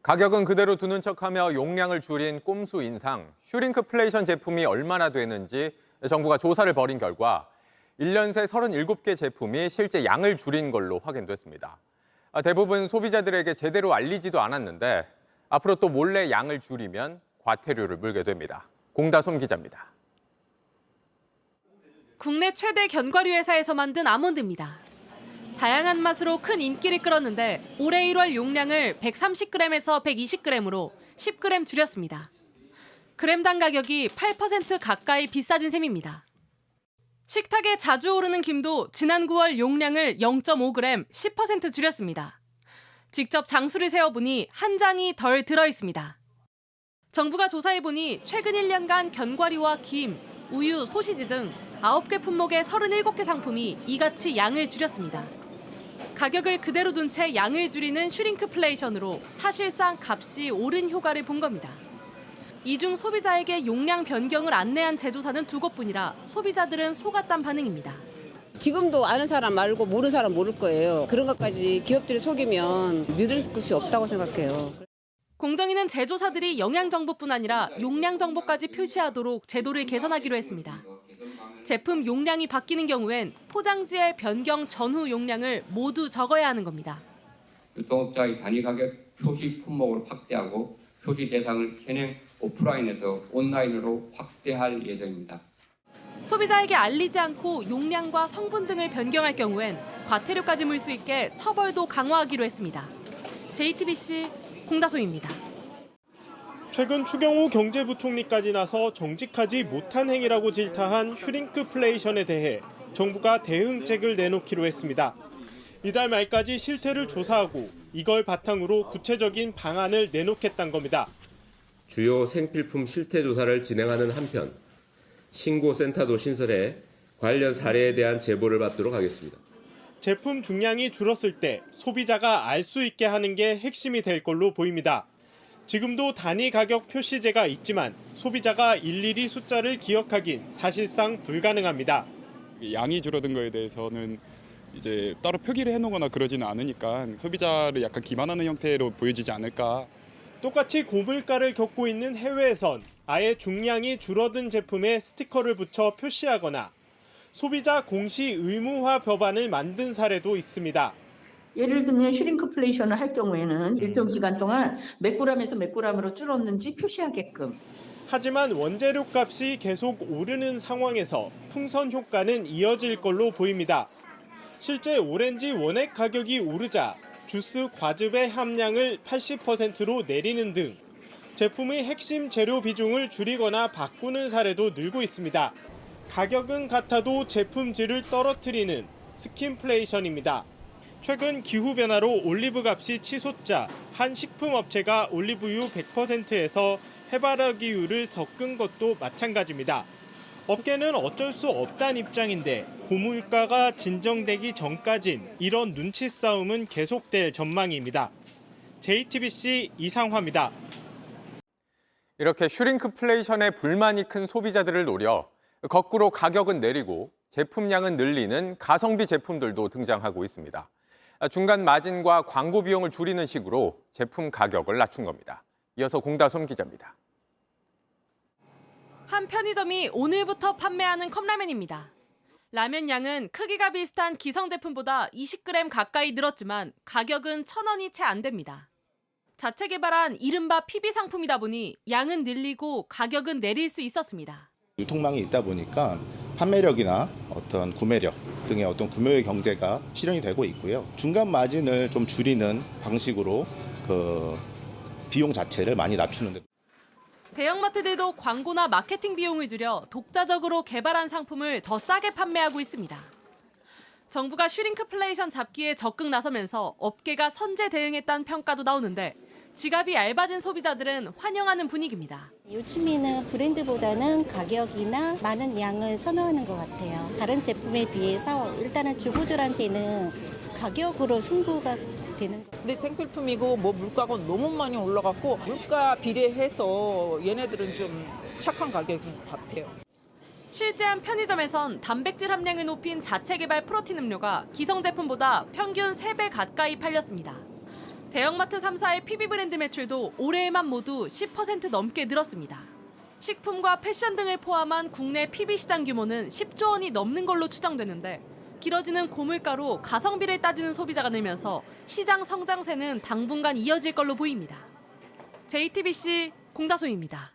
가격은 그대로 두는 척하며 용량을 줄인 꼼수 인상, 슈링크플레이션 제품이 얼마나 되는지 정부가 조사를 벌인 결과 1년 새 37개 제품이 실제 양을 줄인 걸로 확인됐습니다. 대부분 소비자들에게 제대로 알리지도 않았는데 앞으로 또 몰래 양을 줄이면 과태료를 물게 됩니다. 공다솜 기자입니다. 국내 최대 견과류 회사에서 만든 아몬드입니다. 다양한 맛으로 큰 인기를 끌었는데 올해 1월 용량을 130g에서 120g으로 10g 줄였습니다. 그램당 가격이 8% 가까이 비싸진 셈입니다. 식탁에 자주 오르는 김도 지난 9월 용량을 0.5g 10% 줄였습니다. 직접 장수를 세어보니 한 장이 덜 들어있습니다. 정부가 조사해보니 최근 1년간 견과류와 김, 우유, 소시지 등 9개 품목의 37개 상품이 이같이 양을 줄였습니다. 가격을 그대로 둔 채 양을 줄이는 슈링크플레이션으로 사실상 값이 오른 효과를 본 겁니다. 이 중 소비자에게 용량 변경을 안내한 제조사는 2곳뿐이라 소비자들은 속았단 반응입니다. 지금도 아는 사람 말고 모르는 사람 모를 거예요. 그런 것까지 기업들이 속이면 믿을 곳이 없다고 생각해요. 공정위는 제조사들이 영양 정보뿐 아니라 용량 정보까지 표시하도록 제도를 개선하기로 했습니다. 제품 용량이 바뀌는 경우엔 포장지의 변경 전후 용량을 모두 적어야 하는 겁니다. 유통업자의 단위 가격 표시 품목을 확대하고 표시 대상을 현행 오프라인에서 온라인으로 확대할 예정입니다. 소비자에게 알리지 않고 용량과 성분 등을 변경할 경우엔 과태료까지 물 수 있게 처벌도 강화하기로 했습니다. JTBC 공다솜입니다. 최근 추경호 경제부총리까지 나서 정직하지 못한 행위라고 질타한 슈링크플레이션에 대해 정부가 대응책을 내놓기로 했습니다. 이달 말까지 실태를 조사하고 이걸 바탕으로 구체적인 방안을 내놓겠다는 겁니다. 주요 생필품 실태 조사를 진행하는 한편 신고센터도 신설해 관련 사례에 대한 제보를 받도록 하겠습니다. 제품 중량이 줄었을 때 소비자가 알 수 있게 하는 게 핵심이 될 걸로 보입니다. 지금도 단위 가격 표시제가 있지만 소비자가 일일이 숫자를 기억하긴 사실상 불가능합니다. 양이 줄어든 거에 대해서는 이제 따로 표기를 해놓거나 그러지는 않으니까 소비자를 약간 기만하는 형태로 보여지지 않을까. 똑같이 고물가를 겪고 있는 해외에선 아예 중량이 줄어든 제품에 스티커를 붙여 표시하거나 소비자 공시 의무화 법안을 만든 사례도 있습니다. 예를 들면 슈링크플레이션을 할 경우에는 일정 기간 동안 몇 g에서 몇 g으로 줄었는지 표시하게끔. 하지만 원재료 값이 계속 오르는 상황에서 풍선 효과는 이어질 걸로 보입니다. 실제 오렌지 원액 가격이 오르자 주스 과즙의 함량을 80%로 내리는 등 제품의 핵심 재료 비중을 줄이거나 바꾸는 사례도 늘고 있습니다. 가격은 같아도 제품 질을 떨어뜨리는 스킨플레이션입니다. 최근 기후변화로 올리브 값이 치솟자 한 식품업체가 올리브유 100%에서 해바라기유를 섞은 것도 마찬가지입니다. 업계는 어쩔 수 없다는 입장인데 고물가가 진정되기 전까진 이런 눈치 싸움은 계속될 전망입니다. JTBC 이상화입니다. 이렇게 슈링크플레이션에 불만이 큰 소비자들을 노려 거꾸로 가격은 내리고 제품량은 늘리는 가성비 제품들도 등장하고 있습니다. 중간 마진과 광고 비용을 줄이는 식으로 제품 가격을 낮춘 겁니다. 이어서 공다솜 기자입니다. 한 편의점이 오늘부터 판매하는 컵라면입니다. 라면 양은 크기가 비슷한 기성 제품보다 20g 가까이 늘었지만 가격은 1,000원이 채 안 됩니다. 자체 개발한 이른바 PB 상품이다 보니 양은 늘리고 가격은 내릴 수 있었습니다. 유통망이 있다 보니까 판매력이나 어떤 구매력 등의 어떤 구매 경제가 실현이 되고 있고요. 중간 마진을 좀 줄이는 방식으로 그 비용 자체를 많이 낮추는데. 대형마트들도 광고나 마케팅 비용을 줄여 독자적으로 개발한 상품을 더 싸게 판매하고 있습니다. 정부가 슈링크플레이션 잡기에 적극 나서면서 업계가 선제 대응했다는 평가도 나오는데 지갑이 얇아진 소비자들은 환영하는 분위기입니다. 요즘에는 브랜드보다는 가격이나 많은 양을 선호하는 것 같아요. 다른 제품에 비해서 일단은 주부들한테는 가격으로 승부가 되는 거예요. 근데 생필품이고 물가가 너무 많이 올라갔고 물가 비례해서 얘네들은 좀 착한 가격인 것 같아요. 실제 한 편의점에선 단백질 함량을 높인 자체 개발 프로틴 음료가 기성 제품보다 평균 3배 가까이 팔렸습니다. 대형마트 3사의 PB 브랜드 매출도 올해에만 모두 10% 넘게 늘었습니다. 식품과 패션 등을 포함한 국내 PB 시장 규모는 10조 원이 넘는 걸로 추정되는데 길어지는 고물가로 가성비를 따지는 소비자가 늘면서 시장 성장세는 당분간 이어질 걸로 보입니다. JTBC 공다솜입니다.